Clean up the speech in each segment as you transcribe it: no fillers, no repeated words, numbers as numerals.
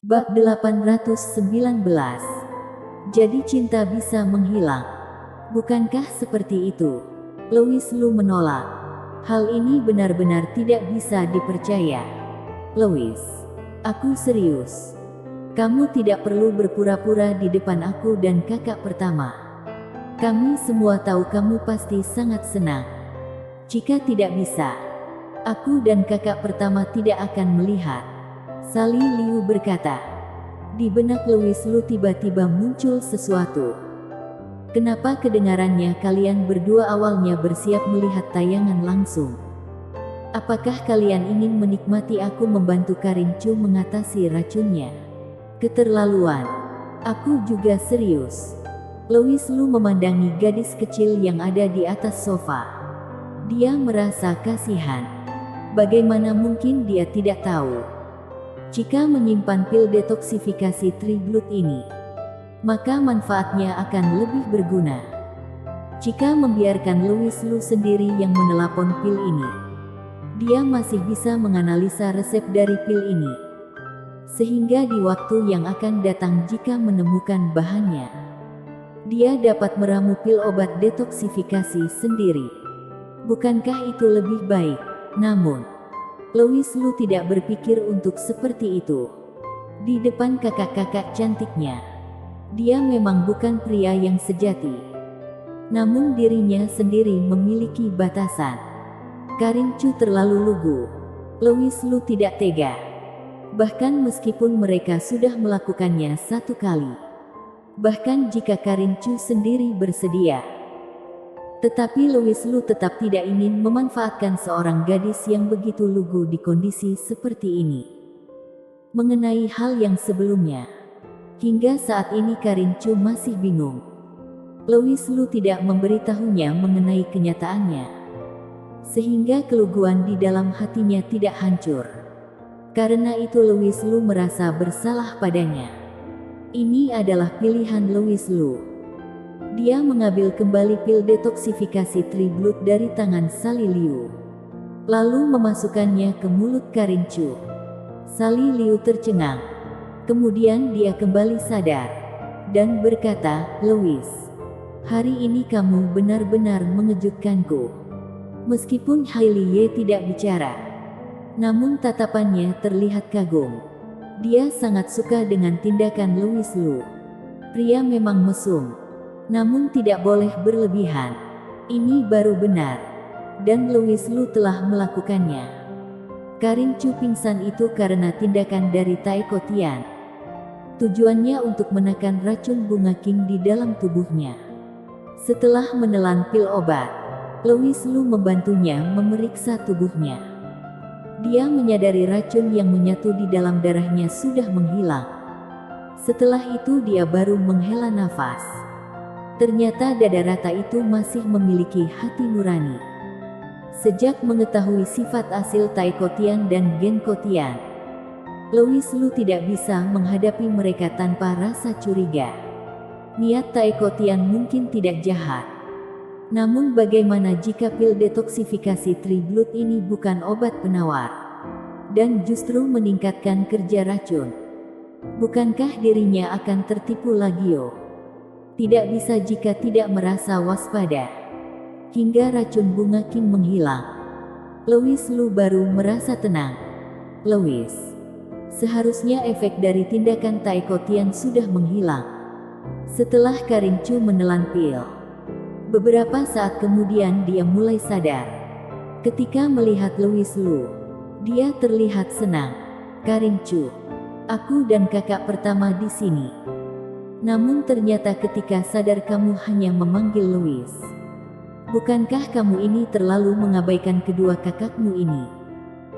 Bab 819. Jadi cinta bisa menghilang. Bukankah seperti itu? Louis Lu menolak. Hal ini benar-benar tidak bisa dipercaya. Louis, aku serius. Kamu tidak perlu berpura-pura di depan aku dan kakak pertama. Kami semua tahu kamu pasti sangat senang. Jika tidak bisa, aku dan kakak pertama tidak akan melihat. Sally Liu berkata. Di benak Louis Lu tiba-tiba muncul sesuatu. Kenapa kedengarannya kalian berdua awalnya bersiap melihat tayangan langsung? Apakah kalian ingin menikmati aku membantu Karin Chu mengatasi racunnya? Keterlaluan. Aku juga serius. Louis Lu memandangi gadis kecil yang ada di atas sofa. Dia merasa kasihan. Bagaimana mungkin dia tidak tahu? Jika menyimpan pil detoksifikasi Tri-Blood ini, maka manfaatnya akan lebih berguna. Jika membiarkan Louis Lu sendiri yang menelpon pil ini, dia masih bisa menganalisa resep dari pil ini. Sehingga di waktu yang akan datang jika menemukan bahannya, dia dapat meramu pil obat detoksifikasi sendiri. Bukankah itu lebih baik? Namun, Louis Lu tidak berpikir untuk seperti itu. Di depan kakak-kakak cantiknya, dia memang bukan pria yang sejati. Namun dirinya sendiri memiliki batasan. Karin Chu terlalu lugu. Louis Lu tidak tega. Bahkan meskipun mereka sudah melakukannya satu kali. Bahkan jika Karin Chu sendiri bersedia. Tetapi Louis Lu tetap tidak ingin memanfaatkan seorang gadis yang begitu lugu di kondisi seperti ini. Mengenai hal yang sebelumnya, hingga saat ini Karin Chu masih bingung. Louis Lu tidak memberitahunya mengenai kenyataannya. Sehingga keluguan di dalam hatinya tidak hancur. Karena itu Louis Lu merasa bersalah padanya. Ini adalah pilihan Louis Lu. Dia mengambil kembali pil detoksifikasi Tri-Blood dari tangan Sally Liu. Lalu memasukkannya ke mulut Karin Chu. Sally Liu tercengang. Kemudian dia kembali sadar. Dan berkata, Louis, hari ini kamu benar-benar mengejutkanku. Meskipun Hailey Ye tidak bicara, namun tatapannya terlihat kagum. Dia sangat suka dengan tindakan Louis Lu. Pria memang mesum. Namun tidak boleh berlebihan. Ini baru benar. Dan Louis Lu telah melakukannya. Karin Chu pingsan itu karena tindakan dari Taeko Tian. Tujuannya untuk menekan racun bunga king di dalam tubuhnya. Setelah menelan pil obat, Louis Lu membantunya memeriksa tubuhnya. Dia menyadari racun yang menyatu di dalam darahnya sudah menghilang. Setelah itu dia baru menghela nafas. Ternyata dada rata itu masih memiliki hati nurani. Sejak mengetahui sifat asli Taeko Tian dan Genko Tian, Louis Lu tidak bisa menghadapi mereka tanpa rasa curiga. Niat Taeko Tian mungkin tidak jahat. Namun bagaimana jika pil detoksifikasi Tri-Blood ini bukan obat penawar, dan justru meningkatkan kerja racun? Bukankah dirinya akan tertipu lagi? Tidak bisa jika tidak merasa waspada. Hingga racun bunga king menghilang, Louis Lu baru merasa tenang. Louis, seharusnya efek dari tindakan Taeko Tian sudah menghilang. Setelah Karin Chu menelan pil, beberapa saat kemudian dia mulai sadar. Ketika melihat Louis Lu, dia terlihat senang. Karin Chu, aku dan kakak pertama di sini. Namun ternyata ketika sadar kamu hanya memanggil Louis. Bukankah kamu ini terlalu mengabaikan kedua kakakmu ini?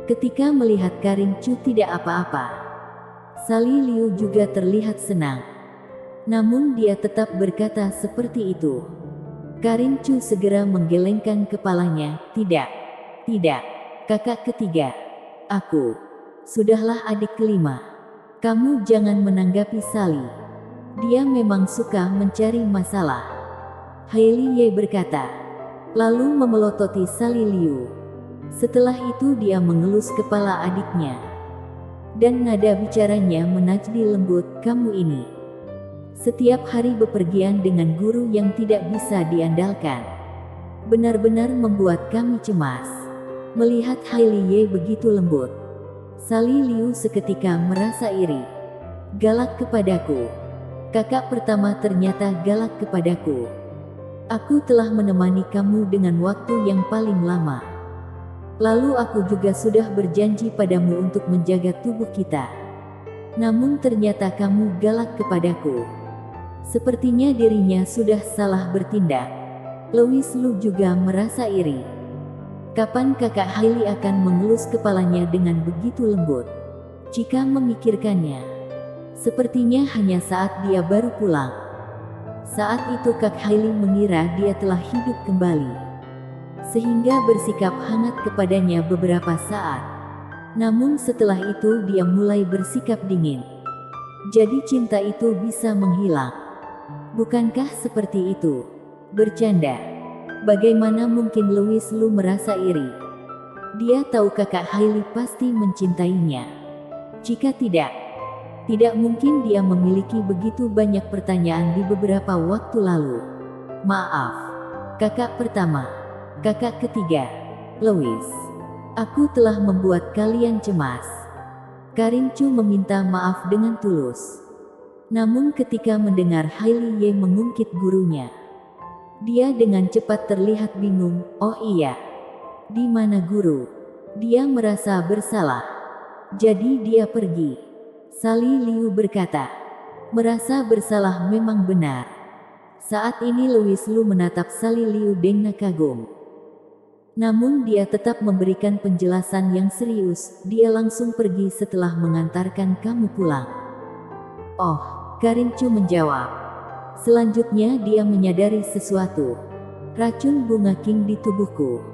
Ketika melihat Karin Chu tidak apa-apa, Sally Liu juga terlihat senang. Namun dia tetap berkata seperti itu. Karin Chu segera menggelengkan kepalanya, tidak, kakak ketiga. Aku, sudahlah adik kelima. Kamu jangan menanggapi Sally. Dia memang suka mencari masalah. Hailey Ye berkata. Lalu memelototi Sally Liu. Setelah itu dia mengelus kepala adiknya. Dan nada bicaranya menajdi lembut, kamu ini setiap hari bepergian dengan guru yang tidak bisa diandalkan. Benar-benar membuat kami cemas. Melihat Hailey Ye begitu lembut, Sally Liu seketika merasa iri. Galak kepadaku. Kakak pertama ternyata galak kepadaku. Aku telah menemani kamu dengan waktu yang paling lama. Lalu aku juga sudah berjanji padamu untuk menjaga tubuh kita. Namun ternyata kamu galak kepadaku. Sepertinya dirinya sudah salah bertindak. Louis Lu juga merasa iri. Kapan kakak Hailey akan mengelus kepalanya dengan begitu lembut? Jika memikirkannya, sepertinya hanya saat dia baru pulang. Saat itu Kak Hailey mengira dia telah hidup kembali, sehingga bersikap hangat kepadanya beberapa saat. Namun setelah itu dia mulai bersikap dingin. Jadi cinta itu bisa menghilang. Bukankah seperti itu? Bercanda. Bagaimana mungkin Louis Lu merasa iri? Dia tahu kakak Hailey pasti mencintainya. Jika tidak mungkin dia memiliki begitu banyak pertanyaan di beberapa waktu lalu. Maaf, kakak pertama, kakak ketiga, Louis. Aku telah membuat kalian cemas. Karin Chu meminta maaf dengan tulus. Namun ketika mendengar Hailey Ye mengungkit gurunya, dia dengan cepat terlihat bingung. Oh iya, di mana guru? Dia merasa bersalah. Jadi dia pergi. Sally Liu berkata, merasa bersalah memang benar. Saat ini Louis Lu menatap Sally Liu dengan kagum. Namun dia tetap memberikan penjelasan yang serius. Dia langsung pergi setelah mengantarkan kamu pulang. Oh, Karin Chu menjawab. Selanjutnya dia menyadari sesuatu. Racun bunga king di tubuhku.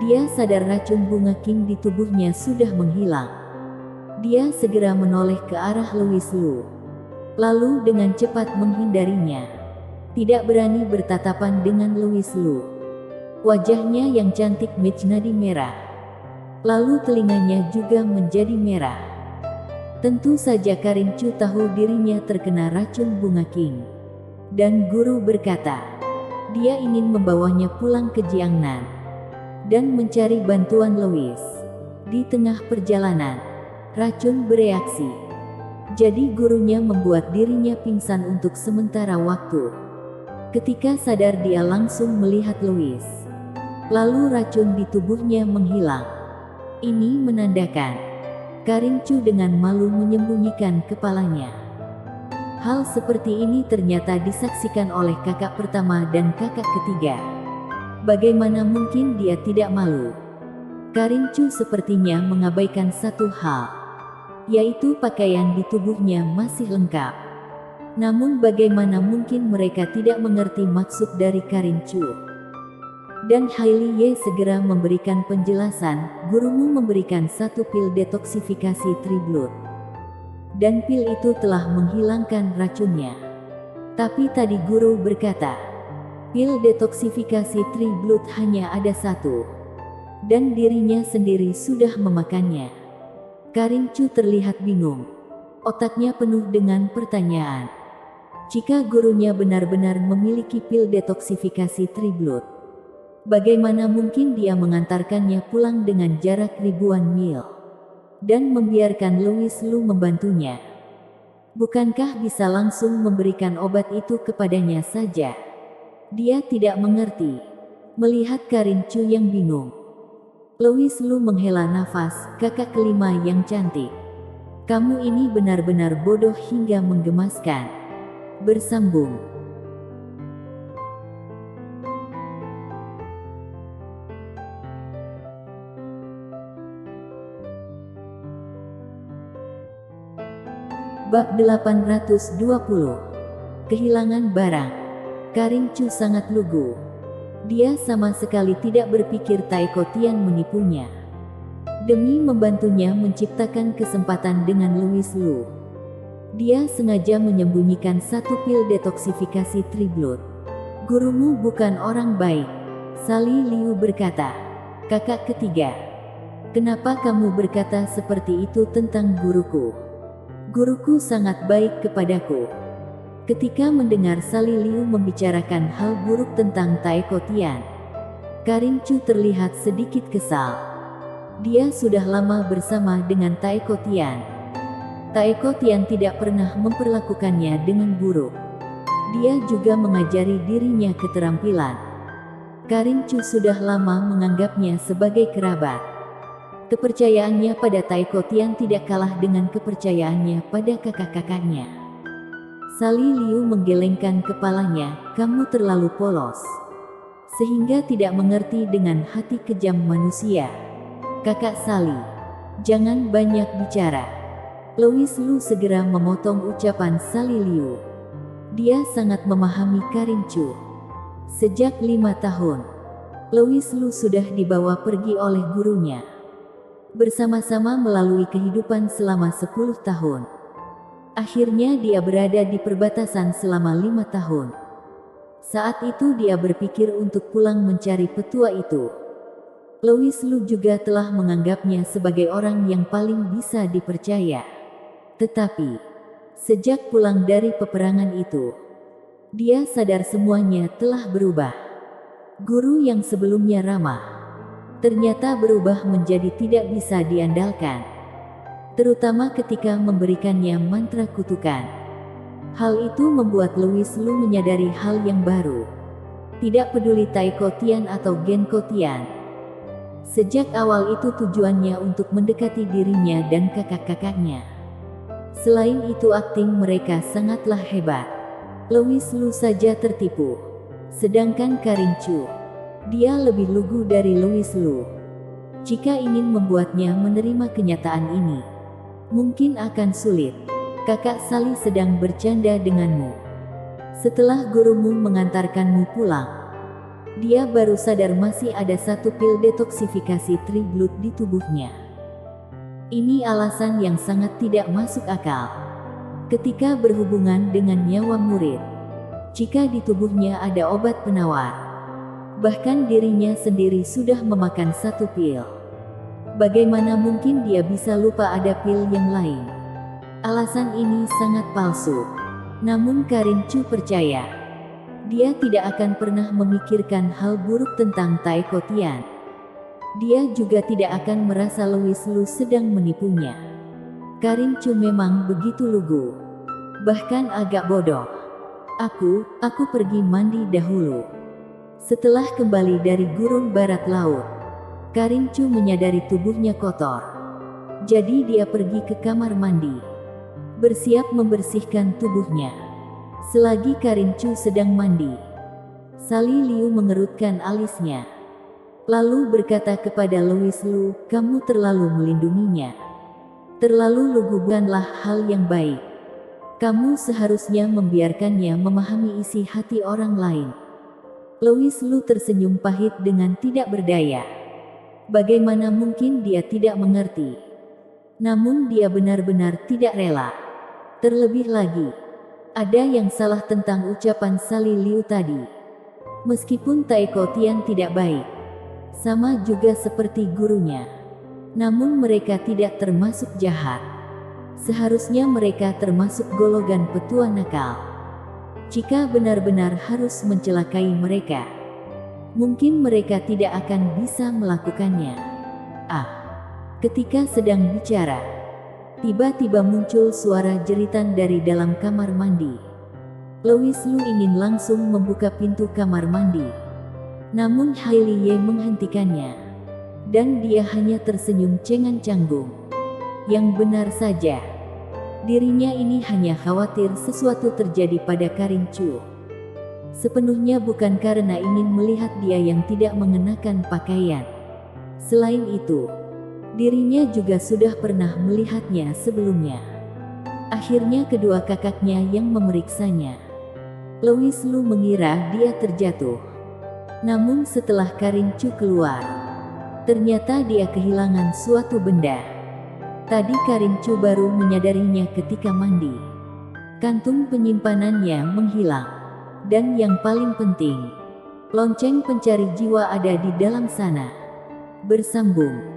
Dia sadar racun bunga king di tubuhnya sudah menghilang. Dia segera menoleh ke arah Louis Lu. Lalu dengan cepat menghindarinya. Tidak berani bertatapan dengan Louis Lu. Wajahnya yang cantik menjadi merah. Lalu telinganya juga menjadi merah. Tentu saja Karin Chu tahu dirinya terkena racun bunga king. Dan guru berkata, dia ingin membawanya pulang ke Jiangnan dan mencari bantuan Louis. Di tengah perjalanan, racun bereaksi. Jadi gurunya membuat dirinya pingsan untuk sementara waktu. Ketika sadar dia langsung melihat Louis. Lalu racun di tubuhnya menghilang. Ini menandakan Karin Chu dengan malu menyembunyikan kepalanya. Hal seperti ini ternyata disaksikan oleh kakak pertama dan kakak ketiga. Bagaimana mungkin dia tidak malu? Karin Chu sepertinya mengabaikan satu hal, yaitu pakaian di tubuhnya masih lengkap. Namun bagaimana mungkin mereka tidak mengerti maksud dari Karin Chu? Dan Hailey Ye segera memberikan penjelasan, gurumu memberikan satu pil detoksifikasi Tri-Blood. Dan pil itu telah menghilangkan racunnya. Tapi tadi guru berkata, pil detoksifikasi Tri-Blood hanya ada satu. Dan dirinya sendiri sudah memakannya. Karin Chu terlihat bingung. Otaknya penuh dengan pertanyaan. Jika gurunya benar-benar memiliki pil detoksifikasi Tri-Blood, bagaimana mungkin dia mengantarkannya pulang dengan jarak ribuan mil dan membiarkan Louis Lu membantunya? Bukankah bisa langsung memberikan obat itu kepadanya saja? Dia tidak mengerti. Melihat Karin Chu yang bingung, Louis Lu menghela nafas. Kakak kelima yang cantik, kamu ini benar-benar bodoh hingga menggemaskan. Bersambung. Bab 820. Kehilangan barang. Karin Chu sangat lugu. Dia sama sekali tidak berpikir Taeko Tian menipunya. Demi membantunya menciptakan kesempatan dengan Louis Lu, dia sengaja menyembunyikan satu pil detoksifikasi Tri-Blood. Gurumu bukan orang baik, Sally Liu berkata. Kakak ketiga, Kenapa kamu berkata seperti itu tentang guruku? Guruku sangat baik kepadaku. Ketika mendengar Sally Liu membicarakan hal buruk tentang Taeko Tian, Karin Chu terlihat sedikit kesal. Dia sudah lama bersama dengan Taeko Tian. Taeko Tian tidak pernah memperlakukannya dengan buruk. Dia juga mengajari dirinya keterampilan. Karin Chu sudah lama menganggapnya sebagai kerabat. Kepercayaannya pada Taeko Tian tidak kalah dengan kepercayaannya pada kakak-kakaknya. Sally Liu menggelengkan kepalanya, kamu terlalu polos. Sehingga tidak mengerti dengan hati kejam manusia. Kakak Sally, jangan banyak bicara. Louis Lu segera memotong ucapan Sally Liu. Dia sangat memahami Karin Chu. Sejak 5 tahun, Louis Lu sudah dibawa pergi oleh gurunya. Bersama-sama melalui kehidupan selama 10 tahun. Akhirnya dia berada di perbatasan selama 5 tahun. Saat itu dia berpikir untuk pulang mencari petua itu. Louis Lu juga telah menganggapnya sebagai orang yang paling bisa dipercaya. Tetapi, sejak pulang dari peperangan itu, dia sadar semuanya telah berubah. Guru yang sebelumnya ramah, ternyata berubah menjadi tidak bisa diandalkan. Terutama ketika memberikannya mantra kutukan. Hal itu membuat Louis Lu menyadari hal yang baru. Tidak peduli Taeko Tian atau Genko Tian. Sejak awal itu tujuannya untuk mendekati dirinya dan kakak-kakaknya. Selain itu akting mereka sangatlah hebat. Louis Lu saja tertipu. Sedangkan Karin Chu, dia lebih lugu dari Louis Lu. Jika ingin membuatnya menerima kenyataan ini, mungkin akan sulit. Kakak Sally sedang bercanda denganmu. Setelah gurumu mengantarkanmu pulang, dia baru sadar masih ada 1 pil detoksifikasi Tri Blood di tubuhnya. Ini alasan yang sangat tidak masuk akal. Ketika berhubungan dengan nyawa murid, jika di tubuhnya ada obat penawar, bahkan dirinya sendiri sudah memakan 1 pil. Bagaimana mungkin dia bisa lupa ada pil yang lain? Alasan ini sangat palsu. Namun Karin Chu percaya. Dia tidak akan pernah memikirkan hal buruk tentang Taeko Tian. Dia juga tidak akan merasa Louis Lu sedang menipunya. Karin Chu memang begitu lugu. Bahkan agak bodoh. Aku pergi mandi dahulu. Setelah kembali dari gurun barat laut, Karin Chu menyadari tubuhnya kotor. Jadi dia pergi ke kamar mandi, bersiap membersihkan tubuhnya. Selagi Karin Chu sedang mandi, Sally Liu mengerutkan alisnya. Lalu berkata kepada Louis Lu, kamu terlalu melindunginya. Terlalu lugu bukanlah hal yang baik. Kamu seharusnya membiarkannya memahami isi hati orang lain. Louis Lu tersenyum pahit dengan tidak berdaya. Bagaimana mungkin dia tidak mengerti? Namun dia benar-benar tidak rela. Terlebih lagi, ada yang salah tentang ucapan Sally Liu tadi. Meskipun Taeko Tian tidak baik, sama juga seperti gurunya, namun mereka tidak termasuk jahat. Seharusnya mereka termasuk golongan petua nakal. Jika benar-benar harus mencelakai mereka, mungkin mereka tidak akan bisa melakukannya. Ketika sedang bicara, tiba-tiba muncul suara jeritan dari dalam kamar mandi. Louis Lu ingin langsung membuka pintu kamar mandi, namun Hailey Ye menghentikannya, dan dia hanya tersenyum cengang-canggung. Yang benar saja, dirinya ini hanya khawatir sesuatu terjadi pada Karin Chu. Sepenuhnya bukan karena ingin melihat dia yang tidak mengenakan pakaian. Selain itu, dirinya juga sudah pernah melihatnya sebelumnya. Akhirnya kedua kakaknya yang memeriksanya. Louis Lu mengira dia terjatuh. Namun setelah Karin Chu keluar, ternyata dia kehilangan suatu benda. Tadi Karin Chu baru menyadarinya ketika mandi. Kantung penyimpanannya menghilang. Dan yang paling penting, lonceng pencari jiwa ada di dalam sana. Bersambung.